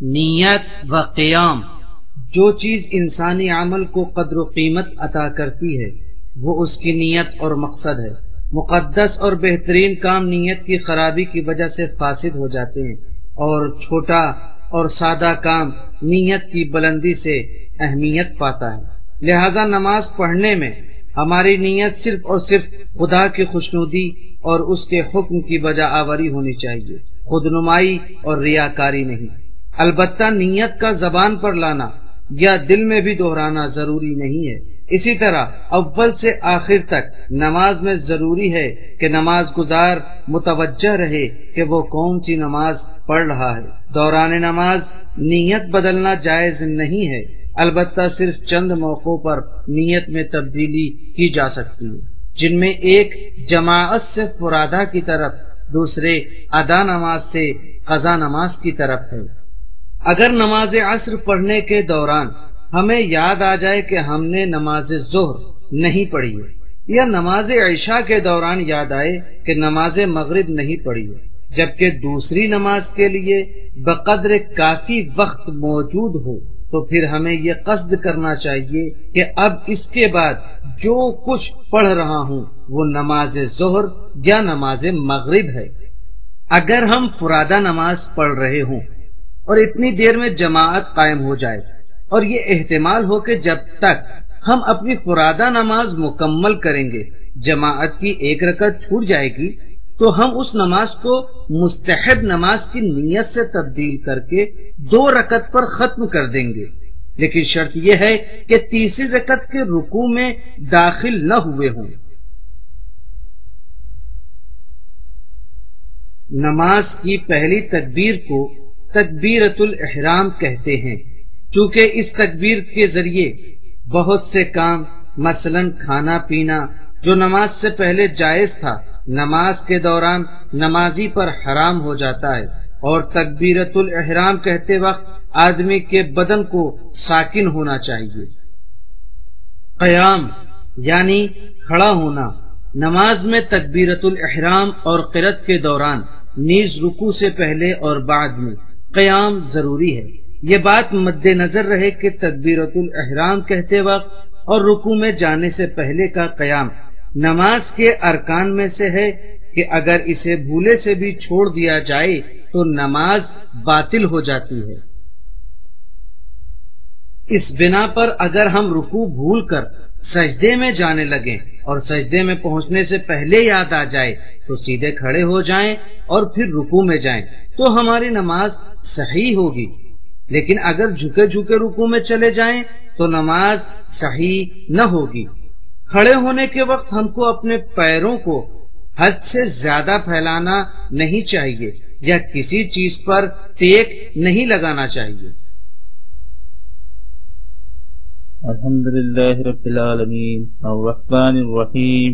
نیت و قیام۔ جو چیز انسانی عمل کو قدر و قیمت عطا کرتی ہے وہ اس کی نیت اور مقصد ہے۔ مقدس اور بہترین کام نیت کی خرابی کی وجہ سے فاسد ہو جاتے ہیں، اور چھوٹا اور سادہ کام نیت کی بلندی سے اہمیت پاتا ہے۔ لہذا نماز پڑھنے میں ہماری نیت صرف اور صرف خدا کی خوشنودی اور اس کے حکم کی بجا آوری ہونی چاہیے، خود نمائی اور ریاکاری نہیں۔ البتہ نیت کا زبان پر لانا یا دل میں بھی دہرانا ضروری نہیں ہے۔ اسی طرح اول سے آخر تک نماز میں ضروری ہے کہ نماز گزار متوجہ رہے کہ وہ کون سی نماز پڑھ رہا ہے۔ دوران نماز نیت بدلنا جائز نہیں ہے، البتہ صرف چند موقعوں پر نیت میں تبدیلی کی جا سکتی ہے، جن میں ایک جماعت سے فرادہ کی طرف، دوسرے ادا نماز سے قضا نماز کی طرف ہے۔ اگر نماز عصر پڑھنے کے دوران ہمیں یاد آ جائے کہ ہم نے نماز ظہر نہیں پڑھی ہے، یا نماز عشاء کے دوران یاد آئے کہ نماز مغرب نہیں پڑھی ہے، جبکہ دوسری نماز کے لیے بقدر کافی وقت موجود ہو، تو پھر ہمیں یہ قصد کرنا چاہیے کہ اب اس کے بعد جو کچھ پڑھ رہا ہوں وہ نماز ظہر یا نماز مغرب ہے۔ اگر ہم فرادہ نماز پڑھ رہے ہوں اور اتنی دیر میں جماعت قائم ہو جائے اور یہ احتمال ہو کہ جب تک ہم اپنی فرادہ نماز مکمل کریں گے جماعت کی ایک رکعت چھوٹ جائے گی، تو ہم اس نماز کو مستحب نماز کی نیت سے تبدیل کر کے 2 رکعت پر ختم کر دیں گے، لیکن شرط یہ ہے کہ تیسری رکعت کے رکوع میں داخل نہ ہوئے ہوں۔ نماز کی پہلی تکبیر کو تکبیرۃ الاحرام کہتے ہیں، چونکہ اس تکبیر کے ذریعے بہت سے کام مثلا کھانا پینا جو نماز سے پہلے جائز تھا نماز کے دوران نمازی پر حرام ہو جاتا ہے، اور تکبیرۃ الاحرام کہتے وقت آدمی کے بدن کو ساکن ہونا چاہیے۔ قیام یعنی کھڑا ہونا نماز میں تکبیرۃ الاحرام اور قرات کے دوران نیز رکوع سے پہلے اور بعد میں قیام ضروری ہے۔ یہ بات مد نظر رہے کہ تکبیرۃ الاحرام کہتے وقت اور رکوع میں جانے سے پہلے کا قیام نماز کے ارکان میں سے ہے کہ اگر اسے بھولے سے بھی چھوڑ دیا جائے تو نماز باطل ہو جاتی ہے۔ اس بنا پر اگر ہم رکوع بھول کر سجدے میں جانے لگیں اور سجدے میں پہنچنے سے پہلے یاد آ جائے تو سیدھے کھڑے ہو جائیں اور پھر رکوع میں جائیں تو ہماری نماز صحیح ہوگی، لیکن اگر جھکے جھکے رکوع میں چلے جائیں تو نماز صحیح نہ ہوگی۔ کھڑے ہونے کے وقت ہم کو اپنے پیروں کو حد سے زیادہ پھیلانا نہیں چاہیے یا کسی چیز پر ٹیک نہیں لگانا چاہیے۔ الحمدللہ رب العالمین الرحمن الرحیم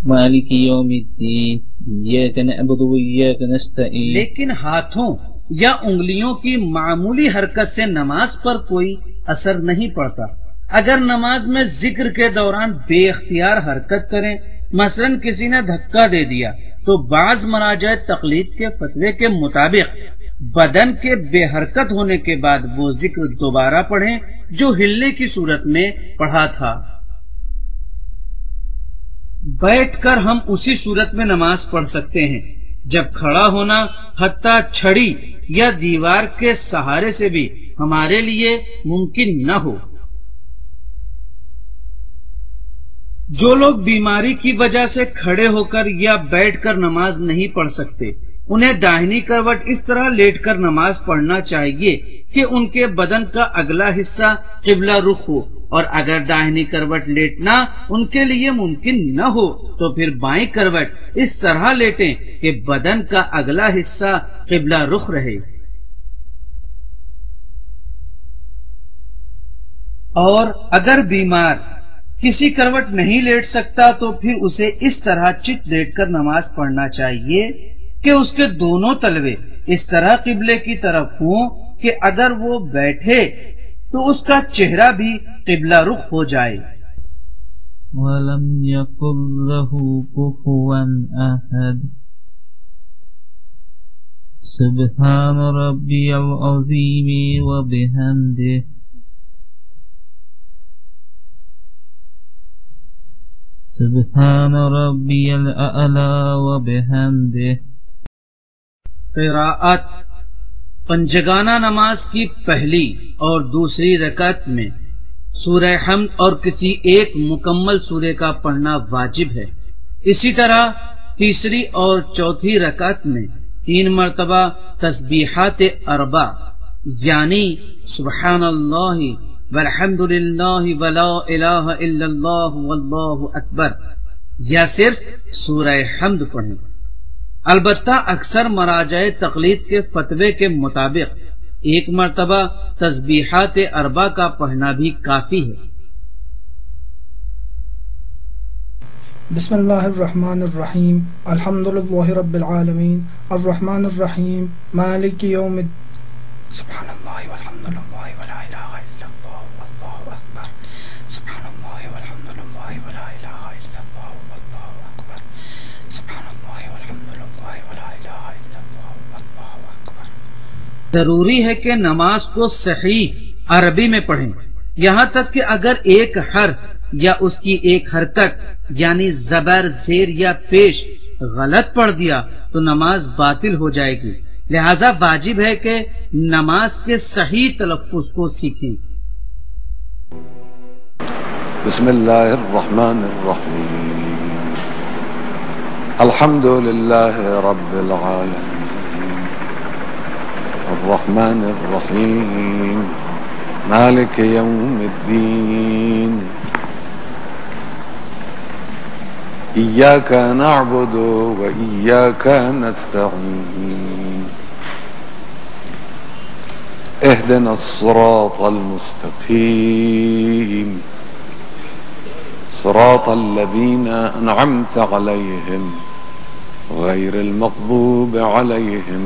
مالک یوم الدین ایاک نعبد و ایاک نستعین۔ لیکن ہاتھوں یا انگلیوں کی معمولی حرکت سے نماز پر کوئی اثر نہیں پڑتا۔ اگر نماز میں ذکر کے دوران بے اختیار حرکت کریں، مثلا کسی نے دھکا دے دیا، تو بعض مراجع تقلید کے فتوے کے مطابق بدن کے بے حرکت ہونے کے بعد وہ ذکر دوبارہ پڑھیں جو ہلنے کی صورت میں پڑھا تھا۔ بیٹھ کر ہم اسی صورت میں نماز پڑھ سکتے ہیں جب کھڑا ہونا حتیٰ چھڑی یا دیوار کے سہارے سے بھی ہمارے لیے ممکن نہ ہو۔ جو لوگ بیماری کی وجہ سے کھڑے ہو کر یا بیٹھ کر نماز نہیں پڑھ سکتے، انہیں داہنی کروٹ اس طرح لیٹ کر نماز پڑھنا چاہیے کہ ان کے بدن کا اگلا حصہ قبلہ رخ ہو، اور اگر داہنی کروٹ لیٹنا ان کے لیے ممکن نہ ہو تو پھر بائیں کروٹ اس طرح لیٹیں کہ بدن کا اگلا حصہ قبلہ رخ رہے۔ اور اگر بیمار کسی کروٹ نہیں لیٹ سکتا تو پھر اسے اس طرح چت لیٹ کر نماز پڑھنا چاہیے کہ اس کے دونوں تلوے اس طرح قبلے کی طرف ہوں کہ اگر وہ بیٹھے تو اس کا چہرہ بھی قبلہ رخ ہو جائے۔ وَلَمْ يَكُنْ لَهُ كُفُوًا أَحَدٌ۔ سبحان ربي العظيم وبحمده سبحان ربي الأعلى وبحمده. قراءت پنجگانہ نماز کی پہلی اور دوسری رکعت میں سورہ حمد اور کسی ایک مکمل سورے کا پڑھنا واجب ہے. اسی طرح تیسری اور چوتھی رکعت میں 3 مرتبہ تسبیحات اربع یعنی سبحان اللہ والحمد للہ ولا الہ الا اللہ واللہ اکبر یا صرف سورہ حمد پڑھیں. البتہ اکثر مراجع تقلید کے فتوے کے مطابق 1 مرتبہ تسبیحات اربع کا پڑھنا بھی کافی ہے. بسم اللہ الرحمن الرحیم الحمد للہ رب العالمین الرحمن الرحیم مالک یوم سبحان اللہ والحمد للہ ولا الہ الا اللہ واللہ اکبر سبحان اللہ والحمد للہ ولا الہ الا اللہ واللہ اکبر سبحان اللہ والحمد للہ ولا الہ الا اللہ واللہ اکبر. ضروری ہے کہ نماز کو صحیح عربی میں پڑھیں، یہاں تک کہ اگر ایک حرف یا اس کی ایک حرکت یعنی زبر زیر یا پیش غلط پڑھ دیا تو نماز باطل ہو جائے گی. لہذا واجب ہے کہ نماز کے صحیح تلفظ کو سیکھیں. بسم اللہ الرحمن الرحیم الحمد للہ رب العالمین الرحمن الرحیم مالک یوم الدین إياك نعبد وإياك نستعين اهدنا الصراط المستقيم صراط الذين أنعمت عليهم غير المغضوب عليهم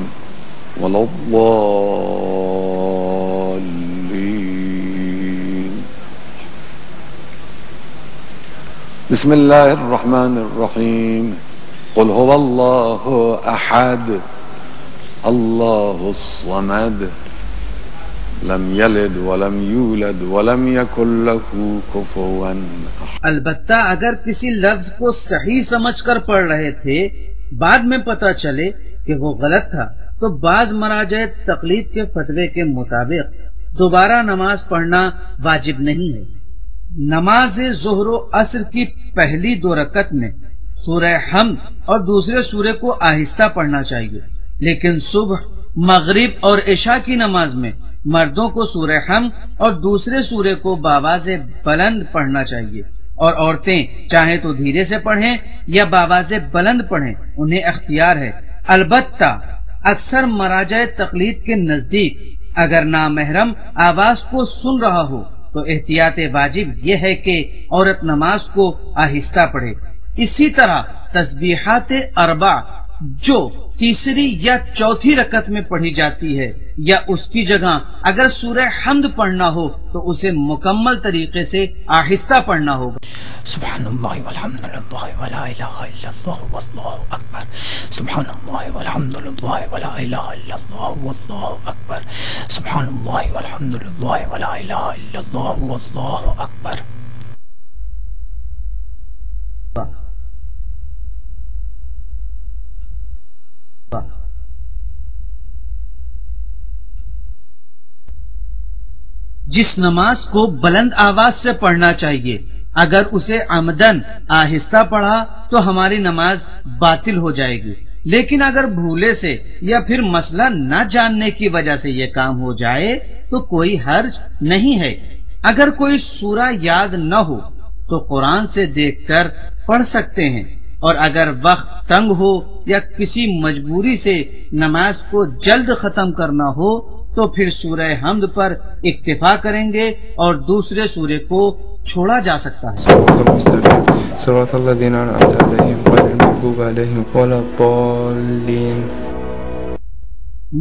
ولا الضالين. بسم اللہ الرحمن الرحیم قل هو اللہ احد اللہ الصمد لم یلد ولم یولد ولم یکن له کفوا احد. البتہ اگر کسی لفظ کو صحیح سمجھ کر پڑھ رہے تھے بعد میں پتہ چلے کہ وہ غلط تھا تو بعض مراجع تقلید کے فتوے کے مطابق دوبارہ نماز پڑھنا واجب نہیں ہے. نماز ظہر و عصر کی پہلی 2 رکعت میں سورہ حمد اور دوسرے سورے کو آہستہ پڑھنا چاہیے، لیکن صبح مغرب اور عشاء کی نماز میں مردوں کو سورہ حمد اور دوسرے سورے کو باواز بلند پڑھنا چاہیے، اور عورتیں چاہیں تو دھیرے سے پڑھیں یا باواز بلند پڑھیں، انہیں اختیار ہے. البتہ اکثر مراجع تقلید کے نزدیک اگر نامحرم آواز کو سن رہا ہو تو احتیاط واجب یہ ہے کہ عورت نماز کو آہستہ پڑھے. اسی طرح تسبیحات اربع جو تیسری یا چوتھی رکعت میں پڑھی جاتی ہے یا اس کی جگہ اگر سورہ حمد پڑھنا ہو تو اسے مکمل طریقے سے آہستہ پڑھنا ہوگا. سبحان اللہ والحمد للہ ولا الہ الا اللہ واللہ اکبر سبحان اللہ والحمد للہ ولا الہ الا اللہ واللہ اکبر سبحان اللہ والحمد للہ ولا الہ الا اللہ واللہ اکبر. جس نماز کو بلند آواز سے پڑھنا چاہیے اگر اسے عمدن آہستہ پڑھا تو ہماری نماز باطل ہو جائے گی، لیکن اگر بھولے سے یا پھر مسئلہ نہ جاننے کی وجہ سے یہ کام ہو جائے تو کوئی حرج نہیں ہے. اگر کوئی سورہ یاد نہ ہو تو قرآن سے دیکھ کر پڑھ سکتے ہیں، اور اگر وقت تنگ ہو یا کسی مجبوری سے نماز کو جلد ختم کرنا ہو تو پھر سورہ حمد پر اکتفا کریں گے اور دوسرے سورے کو چھوڑا جا سکتا ہے. صراط الذین انعمت علیہم غیر المغضوب علیہم ولا الضالین.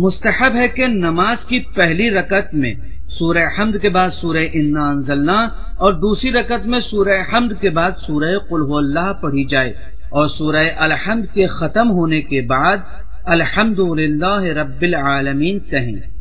مستحب ہے کہ نماز کی پہلی رکعت میں سورہ حمد کے بعد سورہ انا انزلنا اور دوسری رکعت میں سورہ حمد کے بعد سورہ قل هو اللہ پڑھی جائے، اور سورہ الحمد کے ختم ہونے کے بعد الحمدللہ رب العالمین کہیں۔